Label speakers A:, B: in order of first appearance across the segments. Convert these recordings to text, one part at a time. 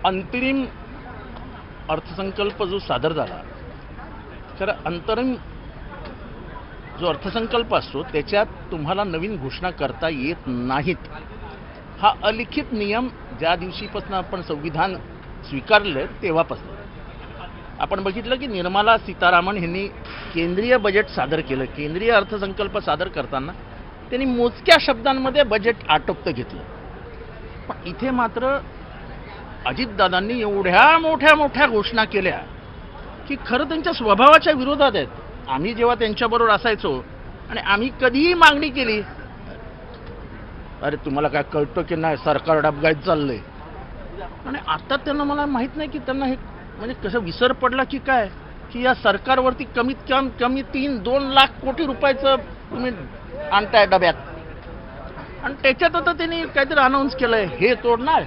A: अंतरिम अर्थसंकल्प जो सादर झाला, तर अंतरिम जो अर्थसंकल्प असतो त्याच्यात तुम्हाला नवीन घोषणा करता येत नाहीत. हा अलिखित नियम ज्या दिवशीपासून आपण संविधान स्वीकारले तेव्हापासून आपण बघितलं की निर्मला सीतारामन यांनी केंद्रीय बजेट सादर केलं. केंद्रीय अर्थसंकल्प सादर करताना त्यांनी मोजक्या शब्दांमध्ये बजेट आटोपतं घेतलं. पण इथे मात्र अजितदादांनी एवढ्या मोठ्या मोठ्या घोषणा केल्या की खरं त्यांच्या स्वभावाच्या विरोधात आहेत. आम्ही जेव्हा त्यांच्याबरोबर असायचो आणि आम्ही कधीही मागणी केली, अरे तुम्हाला काय कळतं की नाही सरकार डबघाईत चाललंय. आणि आता त्यांना मला माहीत नाही की त्यांना हे म्हणजे कसं विसर पडला की काय, की या सरकारवरती कमीत कमी 2 लाख कोटी रुपयाचं तुम्ही आणताय डब्यात. आणि त्याच्यात आता त्यांनी काहीतरी अनाऊन्स केलंय, हे तोडणार,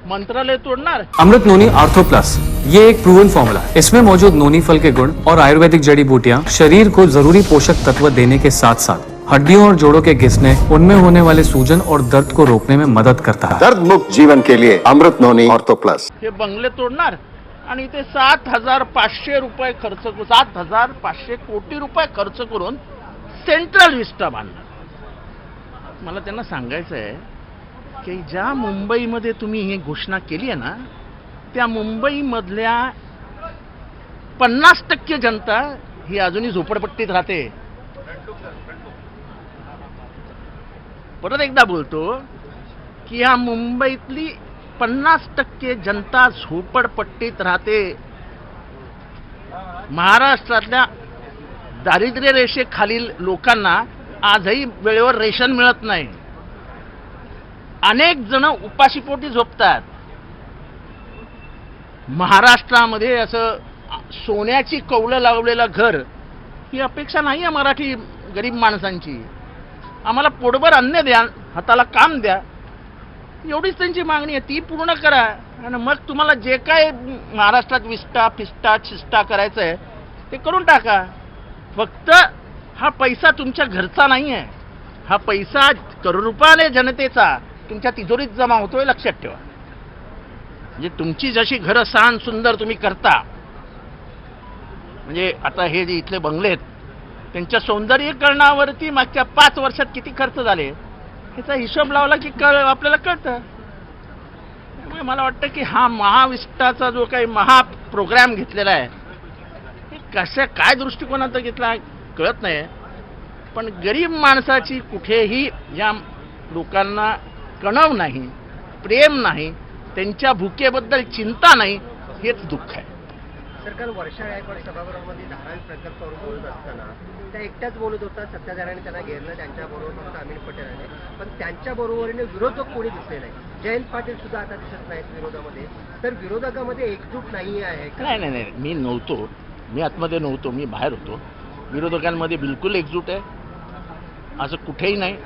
A: मंत्रालय तोड़ना।
B: अमृत नोनी आर्थो प्लस, ये एक प्रूवन फॉर्मूला है। इसमें मौजूद नोनी फल के गुण और आयुर्वेदिक जड़ी बूटियां शरीर को जरूरी पोषक तत्व देने के साथ साथ हड्डियों और जोड़ों के घिसने, उनमें होने वाले सूजन और दर्द को रोकने में मदद करता है।
C: दर्द मुक्त जीवन के लिए अमृत नोनी आर्थो प्लस।
A: हे बंगले तोडणार आणि ते 7,500 रुपये खर्च, 7,500 कोटी रुपये खर्च करून सेंट्रल विस्टा बांधणार। मला त्यांना सांगायचं आहे की ज्या मुंबईमध्ये तुम्ही ही घोषणा केली आहे ना, त्या मुंबईमधल्या 50% जनता ही अजूनही झोपडपट्टीत राहते। परत एकदा बोलतो की ह्या मुंबईतली 50% जनता झोपडपट्टीत राहते। महाराष्ट्रातल्या दारिद्र्य रेषेखालील लोकांना आजही वेळेवर रेशन मिळत नाही। अनेक जण उपाशीपोटी झोपतात। महाराष्ट्रामध्ये असं सोन्याची कौलं लावलेलं घर ही अपेक्षा नाही आहे मराठी गरीब माणसांची। आम्हाला पोटभर अन्न द्या, हाताला काम द्या, एवढीच त्यांची मागणी आहे, ती पूर्ण करा। आणि मग तुम्हाला जे काय महाराष्ट्रात विस्टा फिस्टा शिस्टा करायचं आहे ते करून टाका। फक्त हा पैसा तुमच्या घरचा नाही आहे, हा पैसा करोडोपाने जनतेचा तुमच्या तिजोरीत जमा होतोय, लक्षात ठेवा। म्हणजे तुमची जशी घरं सान सुंदर तुम्ही करता, म्हणजे आता हे जे इथले बंगले आहेत त्यांच्या सौंदर्यीकरणावरती मागच्या 5 वर्षात किती खर्च झाले ह्याचा हिशोब लावला की आपल्याला कळतं। त्यामुळे मला वाटतं की हा महाविस्टाचा जो काही महा प्रोग्राम घेतलेला आहे हे कशा काय दृष्टिकोनातून घेतला कळत नाही। पण गरीब माणसाची कुठेही या लोकांना कणव नाही, प्रेम नाही, त्यांच्या भुकेबद्दल चिंता नाही, हेच दुःख आहे।
D: सरकार वर्षा गायकवाड सभागृहामध्ये धारावी प्रकल्पावर बोलत असताना त्या एकट्याच बोलत होता, सत्ताधाऱ्यांनी त्यांना घेरलं, त्यांच्याबरोबर फक्त अमित पटेल आले, पण त्यांच्या बरोबरीने विरोधक कोणी दिसले नाही। जयंत पाटील सुद्धा आता दिसत नाहीत विरोधामध्ये। तर विरोधकामध्ये एकजूट नाही आहे।
A: नाही, मी नव्हतो, मी आतमध्ये नव्हतो, मी बाहेर होतो। विरोधकांमध्ये बिलकुल एकजूट आहे असं कुठेही नाही।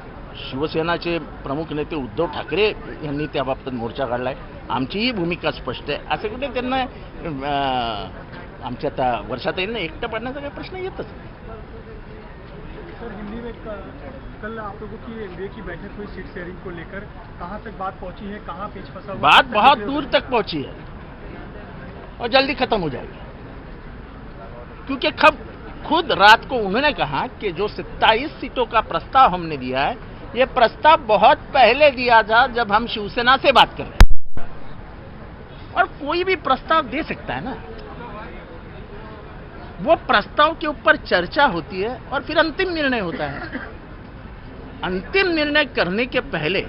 A: शिवसेनाचे प्रमुख नेते उद्धव ठाकरे यांनी त्या बाबतीत मोर्चा काढलाय, आमचीही भूमिका स्पष्ट आहे। असं कुठे त्यांना आमच्या आता वर्षात येईल ना एकटं पडण्याचा काही प्रश्न येतच नाही।
E: सर, हिंदी में कल आप लोगों की एनडीए की बैठक हुई सीट शेयरिंग को लेकर, कहां तक बात पहुंची है, कहां पेच फंसा हुआ?
A: बात बहुत दूर तक पहुंची है और जल्दी खत्म हो जाएगी, क्योंकि खुद रात को उन्होंने कहा कि जो 27 सीटों का प्रस्ताव हमने दिया है, ये प्रस्ताव बहुत पहले दिया था जब हम शिवसेना से बात कर रहे हैं। और कोई भी प्रस्ताव दे सकता है ना, वो प्रस्ताव के ऊपर चर्चा होती है और फिर अंतिम निर्णय होता है। अंतिम निर्णय करने के पहले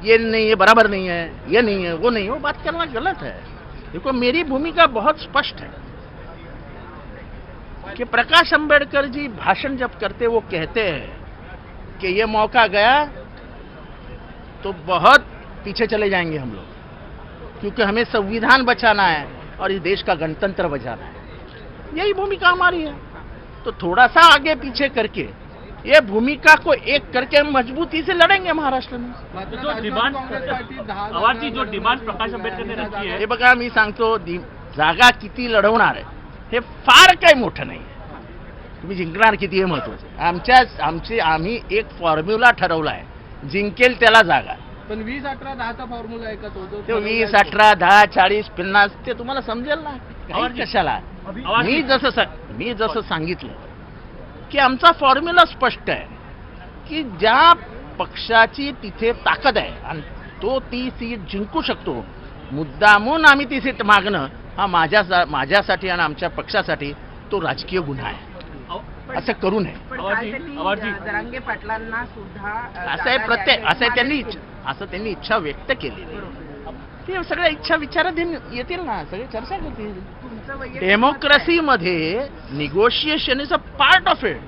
A: ये नहीं, ये बराबर नहीं है, ये नहीं है, वो नहीं है, वो बात करना गलत है। देखो, मेरी भूमिका बहुत स्पष्ट है कि प्रकाश अंबेडकर जी भाषण जब करते वो कहते हैं कि ये मौका गया तो बहुत पीछे चले जाएंगे हम लोग, क्योंकि हमें संविधान बचाना है और इस देश का गणतंत्र बचाना है। यही भूमिका हमारी है। तो थोड़ा सा आगे पीछे करके ये भूमिका को एक करके मजबूती से लड़ेंगे महाराष्ट्र में।
E: जो डिमांड आवाजी जो डिमांड प्रकाश आंबेडकर ने रखी है,
A: हे बघा, मी सांगतो जागा किती लढवणार आहे हे फार काही मोठं नाही, तुम्ही जिंकणार किती हे महत्त्वाचं आहे। आम्ही एक फॉर्म्युला ठरवला आहे, जिंकेल त्याला जागा।
F: पण 20-18-10चा फॉर्म्युला आहे का तो जो
A: ते 20, 18, 10, 40, 50 ते तुम्हाला समजेल ना. काही कशाला. मी जसं सांगितलं की आमचा फॉर्म्युला स्पष्ट आहे की ज्या पक्षाची तिथे ताकद आहे आणि तो ती सीट जिंकू शकतो, मुद्दामून आम्ही ती सीट मागणं हा माझ्यासाठी आणि आमच्या पक्षासाठी तो राजकीय गुन्हा आहे. असं करू नये.
G: पण त्यासाठी जरांगे पाटलांना सुद्धा
A: असं आहे प्रत्येक असं त्यांनी इच्छा व्यक्त केलेली आहे. ते सगळ्या इच्छा विचारात येतील ना, सगळे चर्चा करतील.
G: तुमचं वैयक्तिक
A: डेमोक्रेसीमध्ये negotiation is a part of it.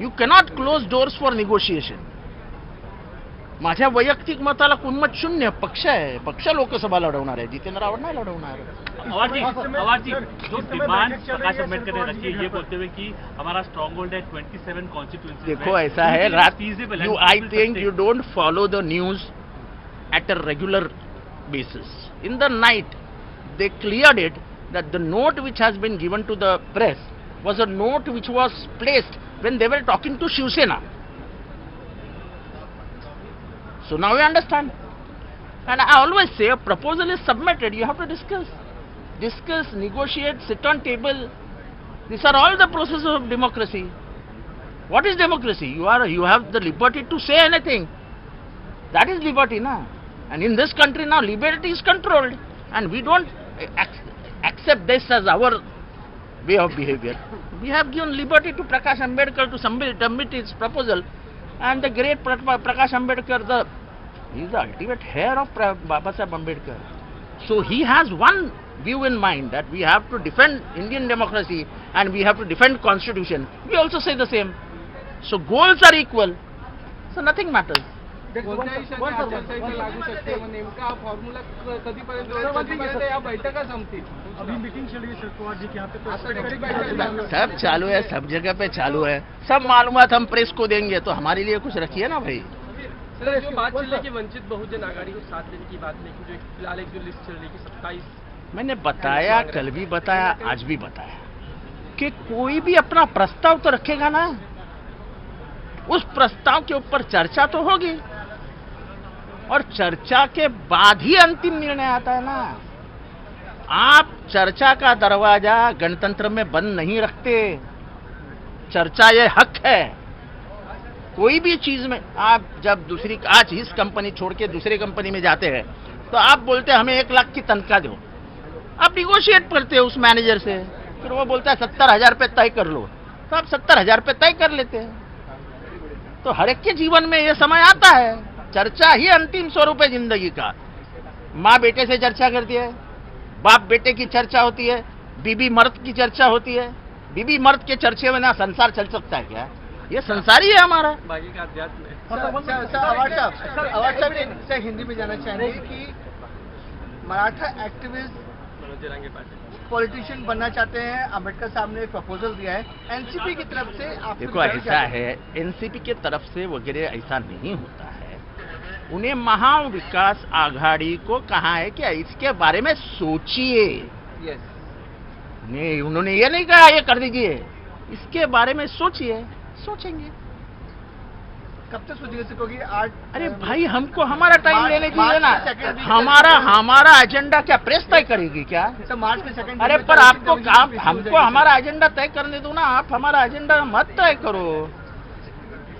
A: You cannot close doors for negotiation. माझ्या वैयक्तिक मताला कुणमत शून्य. पक्ष आहे, पक्ष लोकसभा लढवणार आहे, जितेंद्र आव्हाड नाही लढवणार.
H: अवार जी जो डिमांड प्रकाश अम्बेडकर ने रखी है ये बोलते हुए कि हमारा स्ट्रॉन्ग होल्ड है 27 कॉन्स्टिट्यूंसी.
A: देखो ऐसा है, रात you I think you don't follow the news at a regular basis. In the night, they cleared it that the note which has been given to the press was a note which was placed when they were talking to Shiv Sena. So now you understand. And I always say a proposal is submitted, you have to discuss, negotiate, sit on table. These are all the processes of democracy. What is democracy? You have the liberty to say anything. That is liberty, na? And in this country now, liberty is controlled, and we don't accept this as our way of behavior. We have given liberty to Prakash Ambedkar to submit his proposal, and the great Prakash Ambedkar, he is the ultimate heir of Babasaheb Ambedkar. So he has one view in mind that we have to defend Indian democracy and we have to defend Constitution. We also say the same. So goals are equal. So nothing matters.
F: कोणत्याही क्षणी आचारसंहिता लागू शकते. मग नेमका हा formula कधीपर्यंत या बैठका संपतील?
E: अभी मीटिंग चल रही है शरद पवार जी के यहाँ पे, तो
A: सब चालू है, सब जगह पे चालू है. सब मालूमात हम प्रेस को देंगे, तो हमारे लिए कुछ रखिए ना भाई.
F: सर जो बात चल रही कि वंचित बहुजन आघाड़ी को साथ देने की बात नहीं, जो फिलहाल एक जो लिस्ट चल रही है 27.
A: मैंने बताया, कल भी बताया, आज भी बताया कि कोई भी अपना प्रस्ताव तो रखेगा ना, उस प्रस्ताव के ऊपर चर्चा तो होगी और चर्चा के बाद ही अंतिम निर्णय आता है ना. आप चर्चा का दरवाजा गणतंत्र में बंद नहीं रखते. चर्चा ये हक है. कोई भी चीज में आप जब आज इस कंपनी छोड़ के दूसरी कंपनी में जाते हैं तो आप बोलते हैं हमें 1 लाख की तनख्वाह दो. आप निगोशिएट करते हो उस मैनेजर से, फिर वो बोलता है 70,000 रुपये तय कर लो, तो आप 70,000 रुपये तय कर लेते हैं. तो हर एक के जीवन में ये समय आता है. चर्चा ही अंतिम स्वरूप है जिंदगी का. माँ बेटे से चर्चा करती है, बाप बेटे की चर्चा होती है, बीबी मर्द की चर्चा होती है. बीबी मर्द के चर्चे में ना संसार चल सकता है क्या? ये संसार ही है हमारा.
F: बाकी का अध्यात्म है.
D: अवार्ड साहब से हिंदी में जाना चाहेंगे कि मराठा एक्टिविस्ट
F: मनोज जरांगे पाटिल
D: पॉलिटिशियन बनना चाहते हैं. अम्बेडकर साहब ने एक प्रपोजल दिया है एनसीपी की तरफ से. आप
A: देखो ऐसा है, एनसीपी की तरफ से वगैरह ऐसा नहीं होता है. उन्हें महाविकास आघाड़ी को कहा है कि इसके बारे में सोचिए. नहीं, उन्होंने ये नहीं कहा ये कर दीजिए. इसके बारे में सोचिए. सोचेंगे.
D: कब तक सोचेंगे क्योंकि आज
A: अरे भाई हमको हमारा टाइम लेने दीजिए ना.
D: सेकंड
A: हमारा एजेंडा क्या प्रेस तय करेगी क्या?
D: तो मार्च के सेकंड.
A: अरे पर आपको हमको हमारा एजेंडा तय करने दो ना. आप हमारा एजेंडा मत तय करो.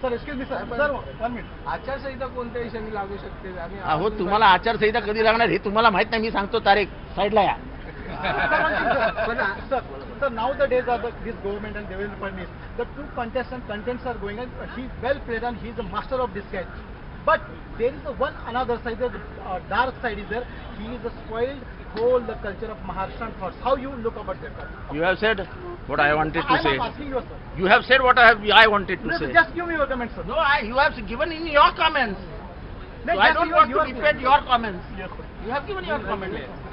E: Sir excuse me sir 1 minute.
F: आचारसंहिता कोणत्याही क्षणी लागू शकते. आम्ही
A: अहो तुम्हाला आचारसंहिता कधी लागणार हे तुम्हाला माहित नाही. मी सांगतो तारीख. साईडला या.
E: Sir, now the days are this government and Devendra Fadnavis. The two contents are going on. He's well played and he's a master of disguise. But there is another side. The dark side is there. He is spoiled whole the culture of Maharashtrian thoughts. How you look about that?
A: You have said what I wanted to say.
E: I'm asking you, sir.
A: You have said what I wanted to say.
E: Just give me your comments, sir.
A: No, you have given in your comments. So I don't want to repeat your comments. You have given your comments.